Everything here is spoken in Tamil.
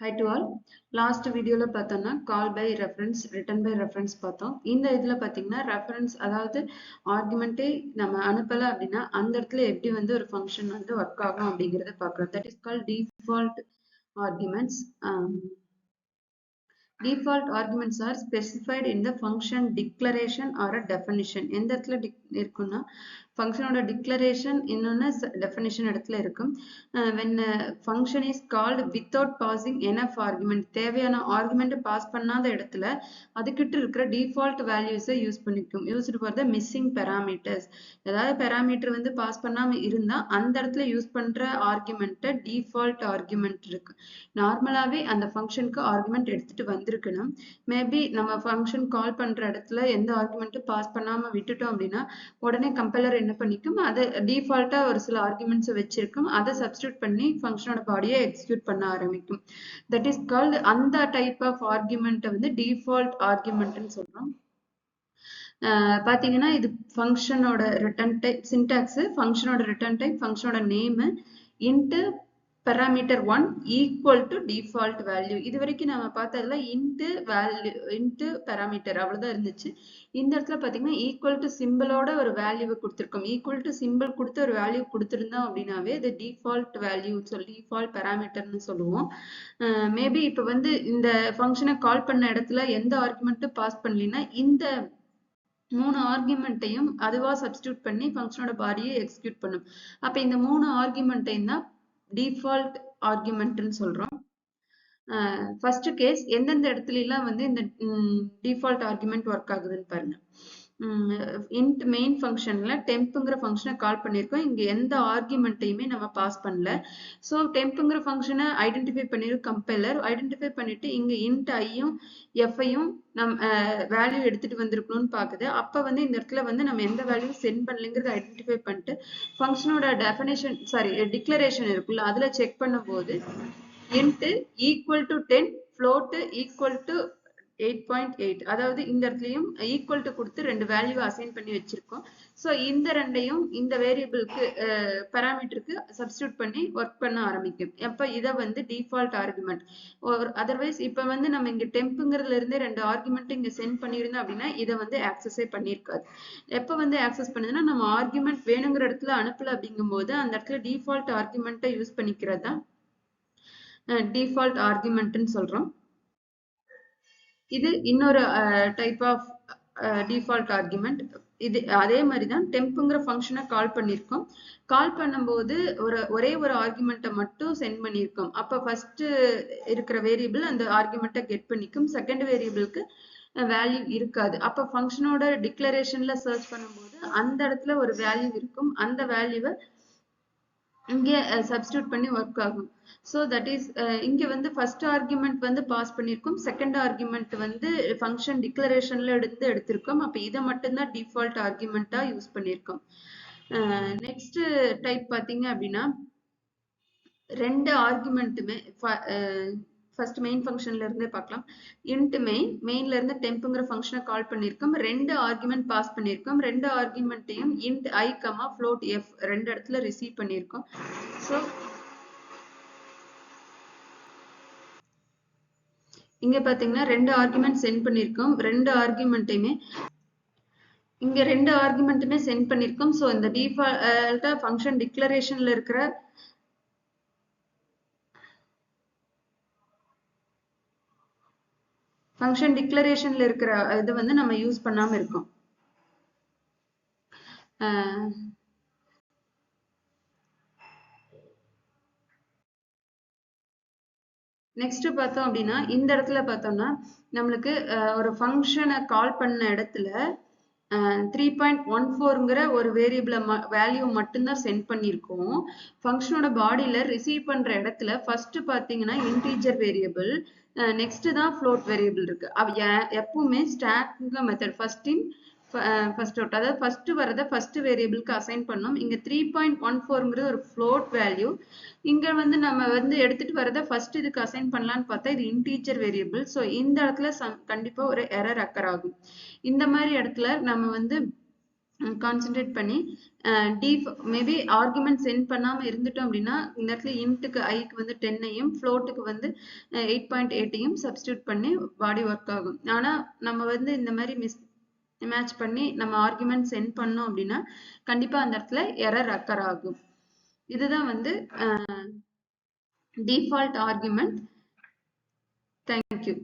Hi to all. Last video ல பார்த்தோம்னா call by reference, written by reference பார்த்தோம். இந்த இதுல பார்த்தீங்கன்னா reference அதாவது ஆர்குமெண்ட்டே நம்ம அனுப்பல அப்படின்னா அந்த இடத்துல எப்படி வந்து ஒரு ஃபங்க்ஷன் வந்து ஒர்க் ஆகும் அப்படிங்கறத பார்க்கலாம். That is called default arguments. Default arguments are specified in the function declaration or a definition. எந்த இடத்துல இருக்குன்னா ஃபங்க்ஷனோட டிக்ளரேஷன் இன்னொன்னு டெஃபினிஷன் இடத்துல இருக்கும். when a function is called without passing enough argument, தேவையான ஆர்குமெண்ட் பாஸ் பண்ணாத இடத்துல அதுக்கிட்ட இருக்கிற டிஃபால்ட் வேல்யூஸை யூஸ் பண்ணிக்கும். Used for the missing parameters. ஏதாவது பெராமீட்டர் வந்து பாஸ் பண்ணாம இருந்தா அந்த இடத்துல யூஸ் பண்ற ஆர்குமெண்ட்டை டிஃபால்ட் ஆர்குமெண்ட் இருக்கு. நார்மலாவே அந்த ஃபங்க்ஷனுக்கு ஆர்குமெண்ட் எடுத்துட்டு வந்திருக்கணும். மேபி நம்ம ஃபங்க்ஷன் கால் பண்ற இடத்துல எந்த ஆர்குமெண்ட்டும் பாஸ் பண்ணாம விட்டுட்டோம் அப்படின்னா உடனே கம்பைலர் என்ன பண்ணிக்கும், அது டிஃபால்ட்டா ஒரு சில ஆர்குமெண்ட்ஸ் வச்சிருக்கும், அதை சப்ஸ்டியூட் பண்ணி ஃபங்க்ஷனோட பாடியை எக்ஸிக்யூட் பண்ண ஆரம்பிக்கும். தட் இஸ் கால்டு அந்த டைப் ஆஃப் ஆர்குமெண்ட் வந்து டிஃபால்ட் ஆர்குமெண்ட்னு சொல்றோம். பாத்தீங்கன்னா இது ஃபங்க்ஷனோட ரிட்டர்ன் டைப் சின்டாக்ஸ், ஃபங்க்ஷனோட ரிட்டர்ன் டைப், ஃபங்க்ஷனோட name into parameter 1 equal to default value. இது வரைக்கும் நம்ம பார்த்ததுல into value into parameter அவ்வளவுதான் இருந்துச்சு. இந்த இடத்துல பாத்தீங்கன்னா equal to சிம்பிளோட ஒரு வேல்யூவை கொடுத்திருக்கோம். equal to சிம்பிள் கொடுத்து ஒரு வேல்யூ கொடுத்திருந்தோம் அப்படின்னாவே இது டிஃபால்ட் வேல்யூ சொல்லி டிஃபால்ட் parameterன்னு சொல்லுவோம். மேபி இப்ப வந்து இந்த ஃபங்க்ஷனை கால் பண்ண இடத்துல எந்த ஆர்குமெண்ட்டும் பாஸ் பண்ணலைன்னா இந்த 3 ஆர்குமெண்ட்டையும் அதுவா சப்ஸ்டியூட் பண்ணி ஃபங்க்ஷனோட பாடியை எக்ஸிக்யூட் பண்ணும். அப்ப இந்த 3 ஆர்குமெண்ட்டையும் தான் டிஃபால்ட் ஆர்குமெண்ட்னு சொல்றோம். ஃபர்ஸ்ட் கேஸ் எந்தெந்த இடத்துல எல்லாம் வந்து இந்த டிஃபால்ட் ஆர்குமெண்ட் ஒர்க் ஆகுதுன்னு பாருங்க. int மெயின் ஃபங்க்ஷன்ல டெம்ப்ங்கிற ஃபங்க்ஷனை கால் பண்ணியிருக்கோம். இங்க எந்த ஆர்குமெண்ட்டையுமே நம்ம பாஸ் பண்ணல. ஸோ டெம்ப்ங்கிற ஃபங்க்ஷனை ஐடென்டிஃபை பண்ணிரும் கம்பைலர். ஐடென்டிஃபை பண்ணிட்டு இங்க int ஐயும் எஃப்ஐயும் நம்ம வேல்யூ எடுத்துட்டு வந்திருக்கணும்னு பாக்குது. அப்ப வந்து இந்த இடத்துல வந்து நம்ம எந்த வேல்யூ சென்ட் பண்ணலைங்கிறத ஐடென்டிஃபை பண்ணிட்டு ஃபங்க்ஷனோட டெஃபினேஷன் டிக்ளரேஷன் இருக்குல்ல அதுல செக் பண்ணும்போது int equal to 10 float equal to 8.8 அதாவது இந்த இடத்துலயும் ஈக்குவல் டு கொடுத்து ரெண்டு வேல்யூ அசைன் பண்ணி வச்சிருக்கோம். ஸோ இந்த ரெண்டையும் இந்த வேரியபிளுக்கு பேராமீட்டருக்கு சப்ஸ்டியூட் பண்ணி ஒர்க் பண்ண ஆரம்பிக்கும். அப்ப இதை வந்து டிஃபால்ட் ஆர்குமெண்ட். அதர்வைஸ் இப்ப வந்து நம்ம இங்க டெம்ப்ங்கிறதுல இருந்தே ரெண்டு ஆர்குமெண்ட் இங்க சென்ட் பண்ணியிருந்தோம் அப்படின்னா இதை வந்து ஆக்சஸே பண்ணியிருக்காது. எப்ப வந்து ஆக்சஸ் பண்ணுதுன்னா நம்ம ஆர்குமெண்ட் வேணுங்கிற இடத்துல அனுப்பல அப்படிங்கும் போது அந்த இடத்துல டிஃபால்ட் ஆர்குமெண்ட்டை யூஸ் பண்ணிக்கிறது தான் டிஃபால்ட் ஆர்குமெண்ட்னு சொல்றோம். இது இன்னொரு டைப் ஆஃப் டிஃபால்ட் ஆர்குமெண்ட். இது அதே மாதிரி தான் டெம்ப்ங்கிற ஃபங்க்ஷனை கால் பண்ணியிருக்கோம். கால் பண்ணும்போது ஒரே ஒரு ஆர்குமெண்ட்டை மட்டும் சென்ட் பண்ணியிருக்கோம். அப்போ ஃபர்ஸ்ட் இருக்கிற வேரியபிள் அந்த ஆர்குமெண்ட்டை கெட் பண்ணிக்கும், செகண்ட் வேரியபிளுக்கு வேல்யூ இருக்காது. அப்போ ஃபங்க்ஷனோட டிக்ளரேஷன்ல சர்ச் பண்ணும்போது அந்த இடத்துல ஒரு வேல்யூ இருக்கும், அந்த வேல்யூவை இங்கே சப்ஸ்டியூட் பண்ணி ஒர்க் ஆகும். ஸோ தட் இஸ் இங்க வந்து ஃபர்ஸ்ட் ஆர்குமெண்ட் வந்து பாஸ் பண்ணியிருக்கோம், செகண்ட் ஆர்குமெண்ட் வந்து ஃபங்க்ஷன் டிக்ளரேஷன்ல எடுத்திருக்கோம். அப்ப இதை மட்டும்தான் டிஃபால்ட் ஆர்குமெண்டா யூஸ் பண்ணியிருக்கோம். நெக்ஸ்ட் டைப் பாத்தீங்க அப்படின்னா ரெண்டு ஆர்குமெண்ட்டுமே ஃபர்ஸ்ட் மெயின் ஃபங்க்ஷன்ல இருந்தே பார்க்கலாம். இன்ட் மெயின்ல இருந்து டெம்ப்ங்கிற ஃபங்க்ஷனை கால் பண்ணியிருக்கோம், ரெண்டு ஆர்குமெண்ட் பாஸ் பண்ணியிருக்கோம், ரெண்டு ஆர்குமெண்ட்டையும் int i comma float F ரெண்டு இடத்துல ரிசீவ் பண்ணியிருக்கோம். ஸோ இங்க பாத்தீங்கன்னா ரெண்டு ஆர்குமெண்ட் சென்ட் பண்ணிருக்கோம், ரெண்டு ஆர்குமெண்ட்டையுமே இங்க ரெண்டு ஆர்குமெண்ட்டுமே சென்ட் பண்ணிருக்கோம். ஸோ இந்த டிஃபால்ட்டா ஃபங்க்ஷன் டிக்ளரேஷன்ல இருக்கிற ஃபங்க்ஷன் டிக்ளரேஷன்ல இருக்கிற இது வந்து நம்ம யூஸ் பண்ணாம இருக்கோம். நெக்ஸ்ட் பார்த்தோம் அப்படின்னா இந்த இடத்துல பார்த்தோம்னா நம்மளுக்கு ஒரு ஃபங்க்ஷனை கால் பண்ண இடத்துல 3.14ங்கிற ஒரு வேரியபிள வேல்யூ மட்டும்தான் சென்ட் பண்ணியிருக்கோம். ஃபங்க்ஷனோட பாடியில ரிசீவ் பண்ற இடத்துல ஃபர்ஸ்ட் பாத்தீங்கன்னா இன்டீஜர் வேரியபிள், நெக்ஸ்ட் தான் ஃப்ளோட் வேரியபிள் இருக்கு. எப்பவுமே stack method first in first out, அதாவது ஃபர்ஸ்ட் வரதை ஃபர்ஸ்ட் வேரியபிளுக்கு அசைன் பண்ணோம். இங்க 3.14ங்கிறது ஒரு ஃப்ளோட் வேல்யூ, இங்க வந்து நம்ம வந்து எடுத்துட்டு வரதை ஃபர்ஸ்ட் இதுக்கு அசைன் பண்ணலான்னு பார்த்தா இது இன்டீஜர் வேரியபிள். ஸோ இந்த இடத்துல கண்டிப்பா ஒரு எரர் அக்கர் ஆகும். இந்த மாதிரி இடத்துல நம்ம வந்து கான்சென்ட்ரேட் பண்ணி மேபி ஆர்குமெண்ட் சென்ட் பண்ணாம இருந்துட்டோம் அப்படின்னா இந்த இடத்துல இன்ட்டுக்கு ஐக்கு வந்து 10ஐயும் ஃப்ளோட்டுக்கு வந்து 8.8ஐயும் சப்ஸ்டியூட் பண்ணி பாடி ஒர்க் ஆகும். ஆனா நம்ம வந்து இந்த மாதிரி மேட்ச் பண்ணி நம்ம ஆர்குமெண்ட் சென்ட் பண்ணோம் அப்படின்னா கண்டிப்பா அந்த இடத்துல எரர் அக்கர் ஆகும். இதுதான் வந்து டிஃபால்ட் ஆர்குமெண்ட். தேங்க்யூ.